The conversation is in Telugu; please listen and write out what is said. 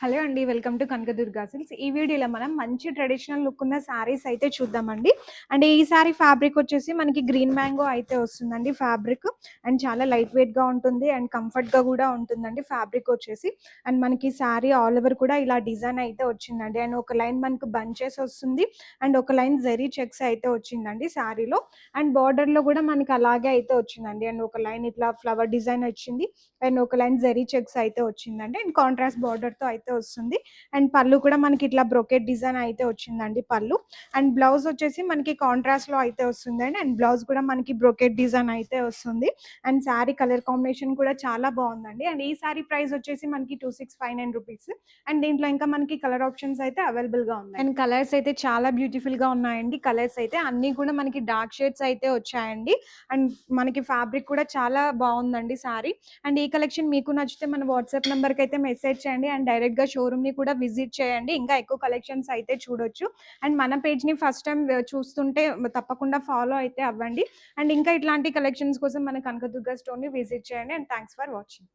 హలో అండి. Welcome to Kanakadurga silks. ఈ వీడియోలో మనం మంచి ట్రెడిషనల్ లుక్ ఉన్న శారీస్ అయితే చూద్దామండి. అండ్ ఈ శారీ ఫ్యాబ్రిక్ వచ్చేసి మనకి గ్రీన్ మ్యాంగో అయితే వస్తుందండి ఫ్యాబ్రిక్. అండ్ చాలా లైట్ వెయిట్‌గా ఉంటుంది అండ్ కంఫర్ట్‌గా కూడా ఉంటుందండి ఫ్యాబ్రిక్ వచ్చేసి. అండ్ మనకి శారీ ఆల్ ఓవర్ కూడా ఇలా డిజైన్ అయితే వచ్చిందండి. అండ్ ఒక లైన్ మనకు బంచెస్ వస్తుంది. అండ్ ఒక లైన్ జెరీ చెక్స్ అయితే వచ్చిందండి శారీలో. అండ్ బార్డర్‌లో కూడా మనకి అలాగే అయితే వచ్చిందండి. అండ్ ఒక లైన్ ఇట్లా ఫ్లవర్ డిజైన్ వచ్చింది. అండ్ ఒక లైన్ జెరీ చెక్స్ అయితే వచ్చిందండి. అండ్ కాంట్రాస్ట్ బార్డర్‌తో అయితే వస్తుంది. అండ్ పళ్ళు కూడా మనకి ఇట్లా బ్రొకెట్ డిజైన్ అయితే వచ్చిందండి పళ్ళు. అండ్ బ్లౌజ్ వచ్చేసి మనకి కాంట్రాస్ట్‌లో అయితే వస్తుందండి. అండ్ బ్లౌజ్ కూడా మనకి బ్రొకెట్ డిజైన్ అయితే వస్తుంది. అండ్ శారీ కలర్ కాంబినేషన్ కూడా చాలా బాగుందండి. అండ్ ఈ శారీ ప్రైస్ వచ్చేసి మనకి 2659 రూపీస్. అండ్ దీంట్లో ఇంకా మనకి కలర్ ఆప్షన్స్ అయితే అవైలబుల్‌గా ఉన్నాయి. అండ్ కలర్స్ అయితే చాలా బ్యూటిఫుల్‌గా ఉన్నాయండి. కలర్స్ అయితే అన్నీ కూడా మనకి డార్క్ షేడ్స్ అయితే వచ్చాయండి. అండ్ మనకి ఫ్యాబ్రిక్ కూడా చాలా బాగుందండి శారీ. అండ్ ఈ కలెక్షన్ మీకు నచ్చితే మన వాట్సాప్ నెంబర్కి అయితే మెసేజ్ చేయండి. అండ్ డైరెక్ట్గా షోరూమ్ని కూడా విజిట్ చేయండి. ఇంకా ఎక్కువ కలెక్షన్స్ అయితే చూడొచ్చు. అండ్ మన పేజ్ని ఫస్ట్ టైం చూస్తుంటే తప్పకుండా ఫాలో అయితే అవ్వండి. అండ్ ఇంకా ఇట్లాంటి కలెక్షన్స్ కోసం మన కనకదుర్గ స్టోర్ని విజిట్ చేయండి. And thanks for watching.